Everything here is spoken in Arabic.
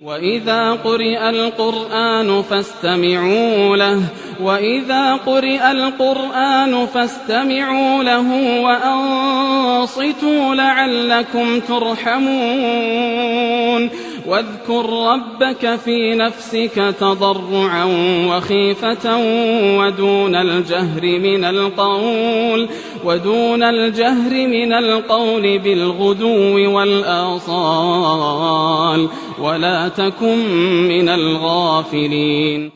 وإذا قرئ القرآن فاستمعوا له وأنصتوا لعلكم ترحمون واذكر ربك في نفسك تضرعا وخيفة ودون الجهر من القول بالغدو والآصال ولا تكن من الغافلين